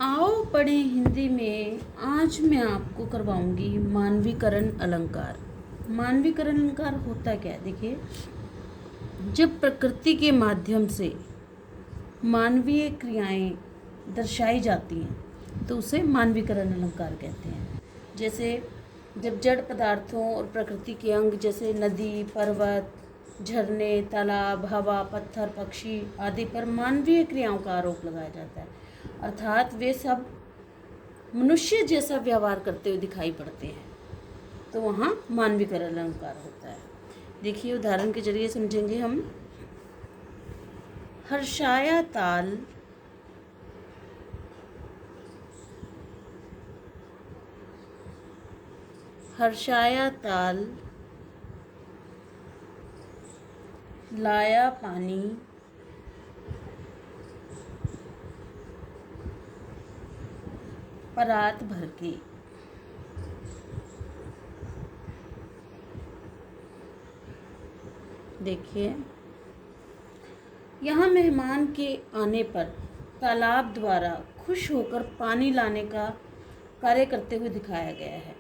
आओ पढ़ें हिंदी में। आज मैं आपको करवाऊंगी मानवीकरण अलंकार। मानवीकरण अलंकार होता क्या है? देखिए, जब प्रकृति के माध्यम से मानवीय क्रियाएं दर्शाई जाती हैं तो उसे मानवीकरण अलंकार कहते हैं। जैसे जब जड़ पदार्थों और प्रकृति के अंग जैसे नदी, पर्वत, झरने, तालाब, हवा, पत्थर, पक्षी आदि पर मानवीय क्रियाओं का आरोप लगाया जाता है, अर्थात वे सब मनुष्य जैसा व्यवहार करते हुए दिखाई पड़ते हैं, तो वहाँ मानवीकरण अलंकार होता है। देखिए, उदाहरण के जरिए समझेंगे हम। हर्षाया ताल, हर्षाया ताल, लाया पानी, परात भर के। देखिए, यहाँ मेहमान के आने पर तालाब द्वारा खुश होकर पानी लाने का कार्य करते हुए दिखाया गया है,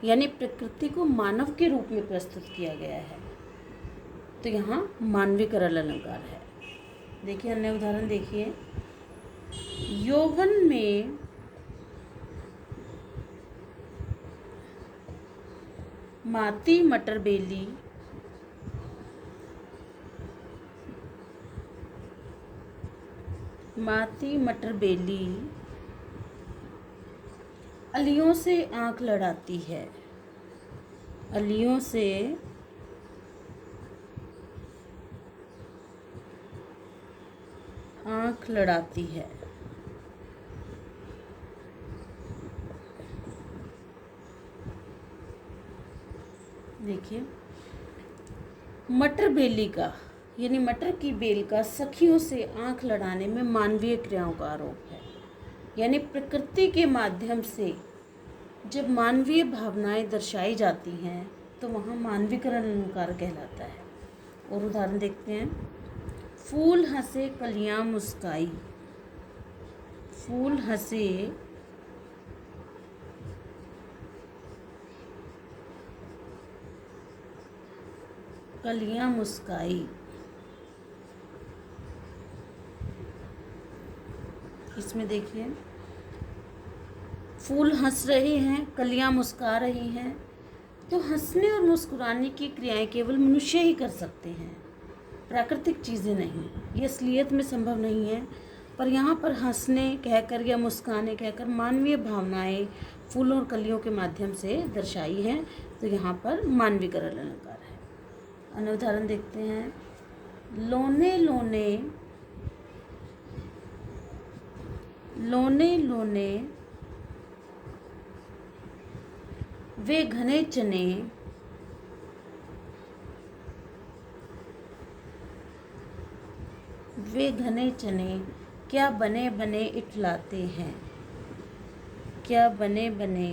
यानी प्रकृति को मानव के रूप में प्रस्तुत किया गया है, तो यहाँ मानवीकरण अलंकार है। देखिए, अन्य उदाहरण देखिए। यौवन में माती मटर बेली, माती मटर बेली अलियों से आंख लड़ाती है, अलियों से आंख लड़ाती है। देखिए, मटर बेली का यानी मटर की बेल का सखियों से आंख लड़ाने में मानवीय क्रियाओं का आरोप है, यानी प्रकृति के माध्यम से जब मानवीय भावनाएं दर्शाई जाती हैं तो वहाँ मानवीकरण अलंकार कहलाता है। और उदाहरण देखते हैं। फूल हंसे कलियां मुस्काई, फूल हंसे कलियां मुस्काई। इसमें देखिए, फूल हंस रहे हैं, कलियां मुस्कुरा रही हैं, तो हंसने और मुस्कुराने की क्रियाएं केवल मनुष्य ही कर सकते हैं, प्राकृतिक चीज़ें नहीं। ये असलियत में संभव नहीं है, पर यहाँ पर हंसने कहकर या मुस्कुराने कहकर मानवीय भावनाएं फूलों और कलियों के माध्यम से दर्शाई हैं, तो यहाँ पर मानवीकरण अलंकार है। अन्य उदाहरण देखते हैं। लोने लोने, लोने लोने वे घने चने, वे घने चने क्या बने बने इठलाते हैं, क्या बने बने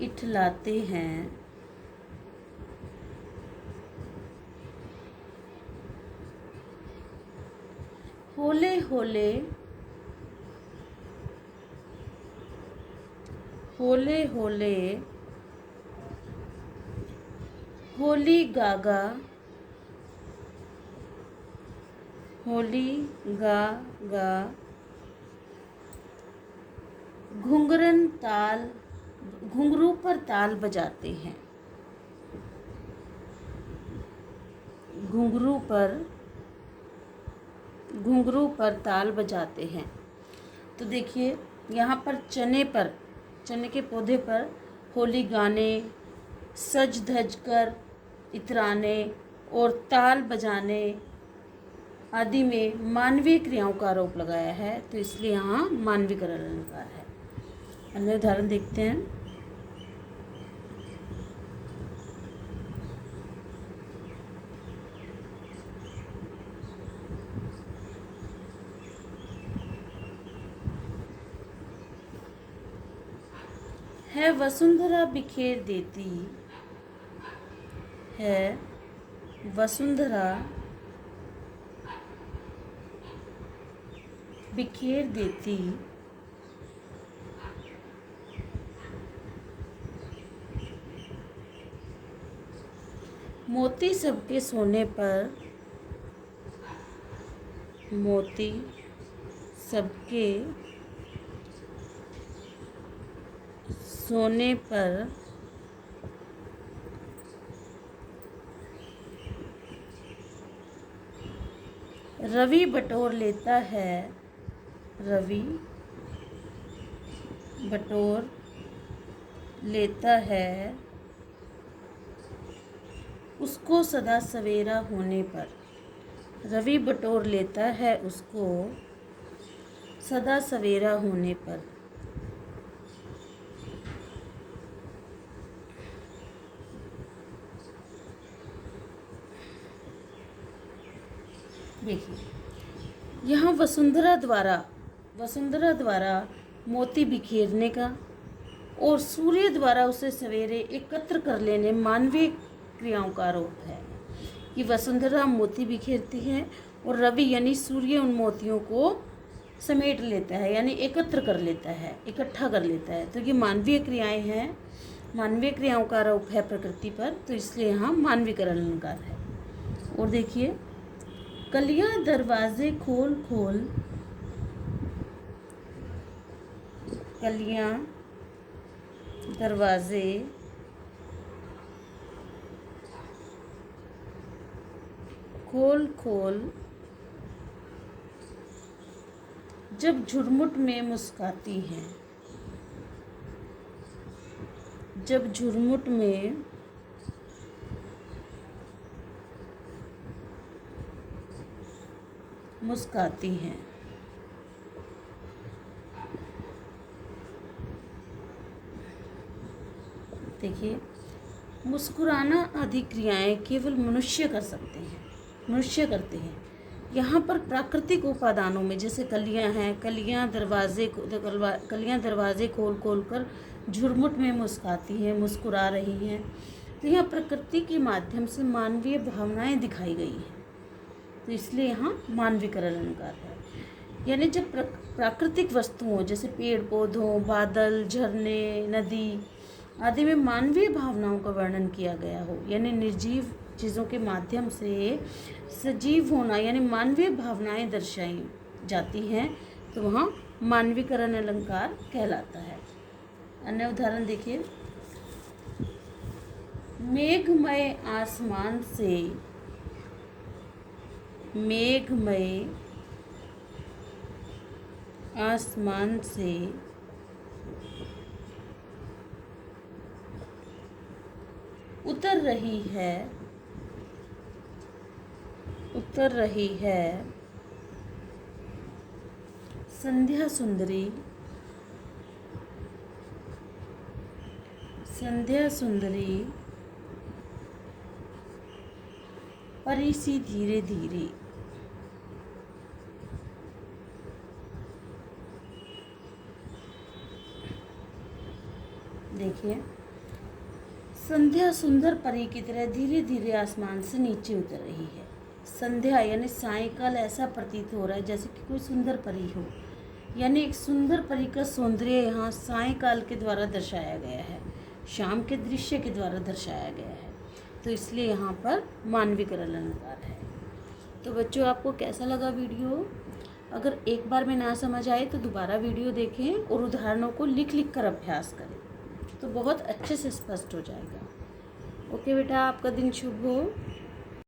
इठलाते हैं। होले होले, होले होले होली गागा, होली गागा घुंघरन ताल, घुंघरू पर ताल बजाते हैं, घुंघरू पर ताल बजाते हैं। तो देखिए, यहाँ पर चने के पौधे पर होली गाने, सज धज कर इतराने और ताल बजाने आदि में मानवीय क्रियाओं का आरोप लगाया है, तो इसलिए यहाँ मानवीकरण अलंकार है। अन्य उदाहरण देखते हैं। है वसुंधरा बिखेर देती, है वसुंधरा बिखेर देती मोती सबके सोने पर, मोती सबके सोने पर रवि बटोर लेता है, रवि बटोर लेता है उसको सदा सवेरा होने पर, रवि बटोर लेता है उसको सदा सवेरा होने पर। देखिए यहाँ वसुंधरा द्वारा मोती बिखेरने का और सूर्य द्वारा उसे सवेरे एकत्र कर लेने मानवीय क्रियाओं का आरोप है कि वसुंधरा मोती बिखेरती है और रवि यानी सूर्य उन मोतियों को समेट लेता है, यानी एकत्र कर लेता है, इकट्ठा कर लेता है। तो ये मानवीय क्रियाएं हैं, मानवीय क्रियाओं का आरोप है प्रकृति पर, तो इसलिए यहाँ मानवीकरण अलंकार है। और देखिए, कलियां दरवाजे खोल खोल, कलियां दरवाजे खोल खोल जब झुरमुट में मुस्काती हैं, जब झुरमुट में मुस्काती हैं। देखिए, मुस्कुराना आदि क्रियाएं केवल मनुष्य कर सकते हैं, मनुष्य करते हैं। यहाँ पर प्राकृतिक उपादानों में जैसे कलियां हैं, कलियां दरवाजे खोल खोल कर झुरमुट में मुस्काती हैं, मुस्कुरा रही हैं। तो यहाँ प्रकृति के माध्यम से मानवीय भावनाएं दिखाई गई हैं, तो इसलिए यहाँ मानवीकरण अलंकार है। यानी जब प्राकृतिक वस्तुओं जैसे पेड़ पौधों, बादल, झरने, नदी आदि में मानवीय भावनाओं का वर्णन किया गया हो, यानी निर्जीव चीज़ों के माध्यम से सजीव होना यानी मानवीय भावनाएं दर्शाई जाती हैं, तो वहाँ मानवीकरण अलंकार कहलाता है। अन्य उदाहरण देखिए, मेघमय आसमान से, मेघमय आसमान से उतर रही है, उतर रही है संध्या सुंदरी, संध्या सुंदरी परी सी धीरे धीरे। देखिए, संध्या सुंदर परी की तरह धीरे धीरे आसमान से नीचे उतर रही है। संध्या यानी सायंकाल ऐसा प्रतीत हो रहा है जैसे कि कोई सुंदर परी हो, यानी एक सुंदर परी का सौंदर्य यहाँ सायंकाल के द्वारा दर्शाया गया है, शाम के दृश्य के द्वारा दर्शाया गया है, तो इसलिए यहाँ पर मानवीकरण अलंकार है। तो बच्चों, आपको कैसा लगा वीडियो? अगर एक बार में ना समझ आए तो दोबारा वीडियो देखें और उदाहरणों को लिख लिख कर अभ्यास करें, तो बहुत अच्छे से स्पष्ट हो जाएगा। ओके बेटा, आपका दिन शुभ हो।